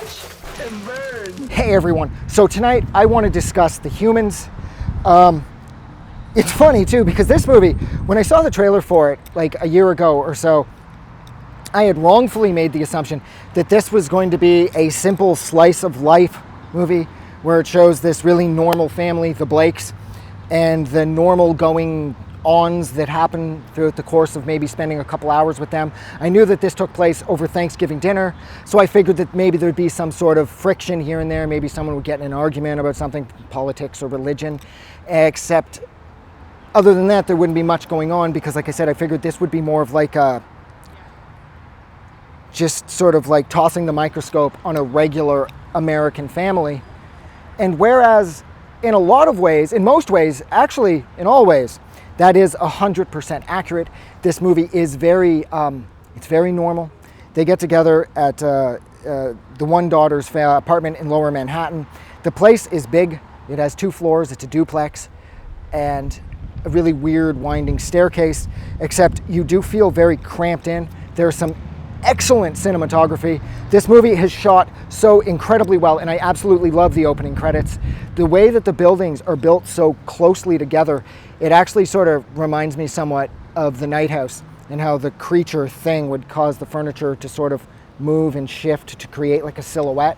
Watch and burn. Hey everyone, so tonight I want to discuss The Humans. It's funny too, because this movie, when I saw the trailer for it like a year ago or so, I had wrongfully made the assumption that this was going to be a simple slice of life movie where it shows this really normal family, the Blakes, and the normal going-ons that happen throughout the course of maybe spending a couple hours with them. I knew that this took place over Thanksgiving dinner, so I figured that maybe there'd be some sort of friction here and there. Maybe someone would get in an argument about something, politics or religion, except other than that, there wouldn't be much going on because, like I said, I figured this would be more of like a just sort of like tossing the microscope on a regular American family. And whereas in a lot of ways, in most ways, actually in all ways, that is 100% accurate. This movie is it's very normal. They get together at the one daughter's apartment in Lower Manhattan. The place is big. It has 2 floors. It's a duplex and a really weird winding staircase, except you do feel very cramped in. There's some excellent cinematography. This movie has shot so incredibly well, and I absolutely love the opening credits. The way that the buildings are built so closely together, it actually sort of reminds me somewhat of The Night House and how the creature thing would cause the furniture to sort of move and shift to create like a silhouette.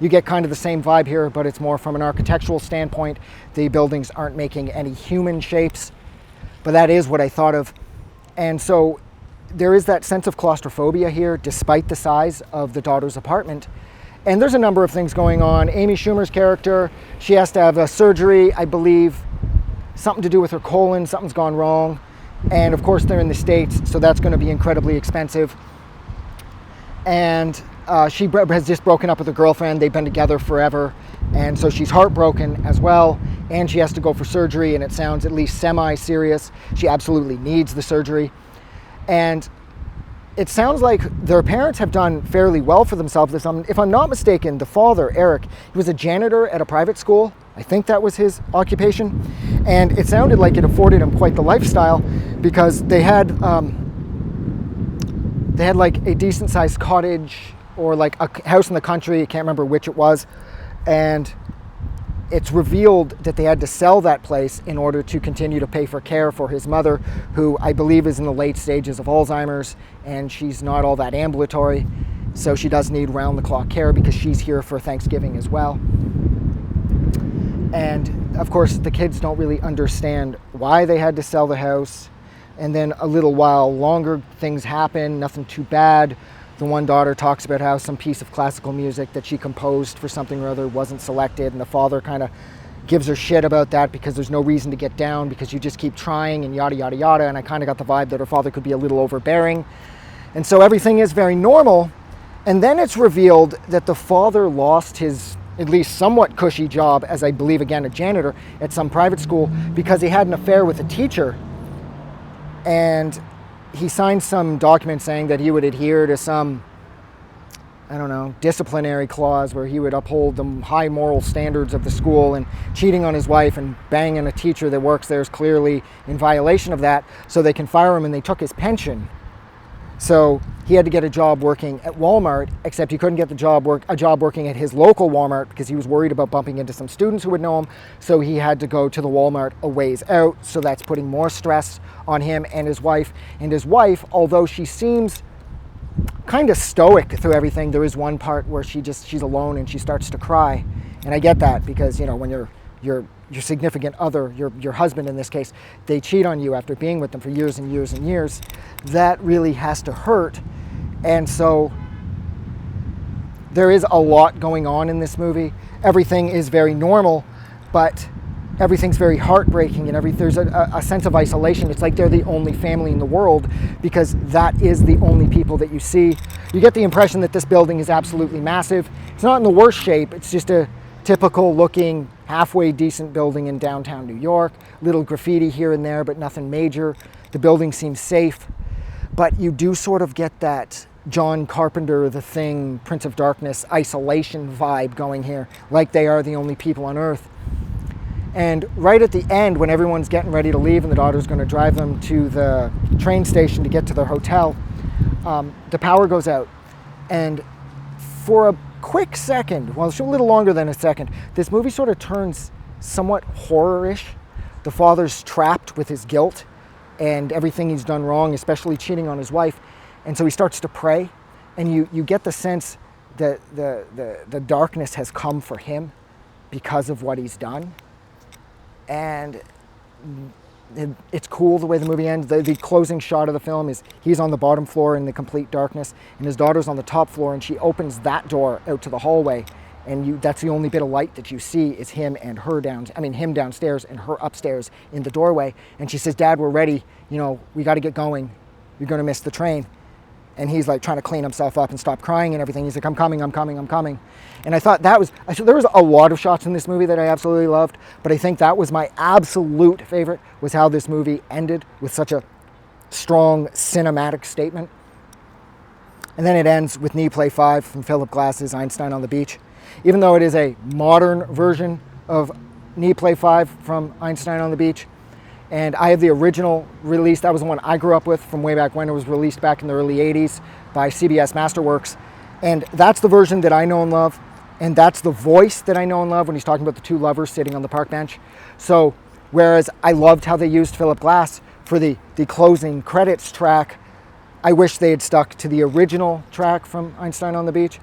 You get kind of the same vibe here, but it's more from an architectural standpoint. The buildings aren't making any human shapes, but that is what I thought of. And so there is that sense of claustrophobia here, despite the size of the daughter's apartment. And there's a number of things going on. Amy Schumer's character, she has to have a surgery, I believe, something to do with her colon, something's gone wrong. And of course they're in the States, so that's going to be incredibly expensive. And she has just broken up with her girlfriend. They've been together forever. And so she's heartbroken as well. And she has to go for surgery, and it sounds at least semi-serious. She absolutely needs the surgery. And it sounds like their parents have done fairly well for themselves. If I'm not mistaken, the father, Eric, he was a janitor at a private school. I think that was his occupation. And it sounded like it afforded him quite the lifestyle because they had like a decent sized cottage or like a house in the country. I can't remember which it was. And it's revealed that they had to sell that place in order to continue to pay for care for his mother, who I believe is in the late stages of Alzheimer's, and she's not all that ambulatory, so she does need round-the-clock care because she's here for Thanksgiving as well. And of course, the kids don't really understand why they had to sell the house, and then a little while longer, things happen, nothing too bad. The one daughter talks about how some piece of classical music that she composed for something or other wasn't selected, and the father kind of gives her shit about that because there's no reason to get down because you just keep trying and yada, yada, yada. And I kind of got the vibe that her father could be a little overbearing. And so everything is very normal. And then it's revealed that the father lost his at least somewhat cushy job as, I believe, again, a janitor at some private school because he had an affair with a teacher. And he signed some document saying that he would adhere to some, I don't know, disciplinary clause where he would uphold the high moral standards of the school, and cheating on his wife and banging a teacher that works there is clearly in violation of that, so they can fire him, and they took his pension. So he had to get a job working at Walmart, except he couldn't get a job working at his local Walmart because he was worried about bumping into some students who would know him. So he had to go to the Walmart a ways out. So that's putting more stress on him and his wife. And his wife, although she seems kind of stoic through everything, there is one part where she's alone and she starts to cry. And I get that because, you know, when your significant other, your husband in this case, they cheat on you after being with them for years and years and years, that really has to hurt. And so there is a lot going on in this movie. Everything is very normal, but everything's very heartbreaking, and there's a sense of isolation. It's like they're the only family in the world because that is the only people that you see. You get the impression that this building is absolutely massive. It's not in the worst shape. It's just a typical looking, halfway decent building in downtown New York. Little graffiti here and there, but nothing major. The building seems safe, but you do sort of get that John Carpenter, The Thing, Prince of Darkness, isolation vibe going here, like they are the only people on Earth. And right at the end, when everyone's getting ready to leave and the daughter's going to drive them to the train station to get to their hotel, the power goes out. And for quick second, well, it's a little longer than a second, this movie sort of turns somewhat horror-ish. The father's trapped with his guilt and everything he's done wrong, especially cheating on his wife. And so he starts to pray, and you get the sense that the darkness has come for him because of what he's done. And it's cool the way the movie ends. The closing shot of the film is he's on the bottom floor in the complete darkness, and his daughter's on the top floor, and she opens that door out to the hallway, and that's the only bit of light that you see is him and her him downstairs and her upstairs in the doorway. And she says, "Dad, we're ready. You know, we got to get going. You're going to miss the train." And he's like trying to clean himself up and stop crying and everything. He's like, "I'm coming, I'm coming, I'm coming." And I thought there was a lot of shots in this movie that I absolutely loved, but I think that was my absolute favorite, was how this movie ended with such a strong cinematic statement. And then it ends with Knee Play 5 from Philip Glass's Einstein on the Beach. Even though it is a modern version of Knee Play 5 from Einstein on the Beach, and I have the original release. That was the one I grew up with from way back when. It was released back in the early 80s by CBS Masterworks. And that's the version that I know and love. And that's the voice that I know and love when he's talking about the two lovers sitting on the park bench. So, whereas I loved how they used Philip Glass for the closing credits track, I wish they had stuck to the original track from Einstein on the Beach.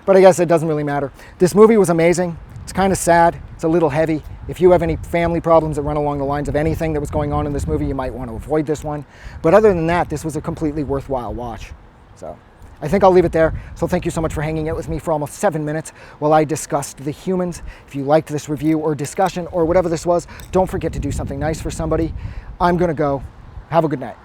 But I guess it doesn't really matter. This movie was amazing. It's kind of sad. It's a little heavy. If you have any family problems that run along the lines of anything that was going on in this movie, you might want to avoid this one. But other than that, this was a completely worthwhile watch. So I think I'll leave it there. So thank you so much for hanging out with me for almost 7 minutes while I discussed The Humans. If you liked this review or discussion or whatever this was, don't forget to do something nice for somebody. I'm going to go. Have a good night.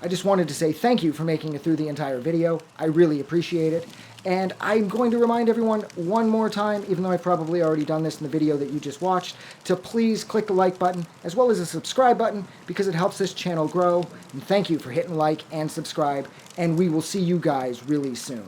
I just wanted to say thank you for making it through the entire video. I really appreciate it. And I'm going to remind everyone one more time, even though I've probably already done this in the video that you just watched, to please click the like button as well as the subscribe button, because it helps this channel grow. And thank you for hitting like and subscribe, and we will see you guys really soon.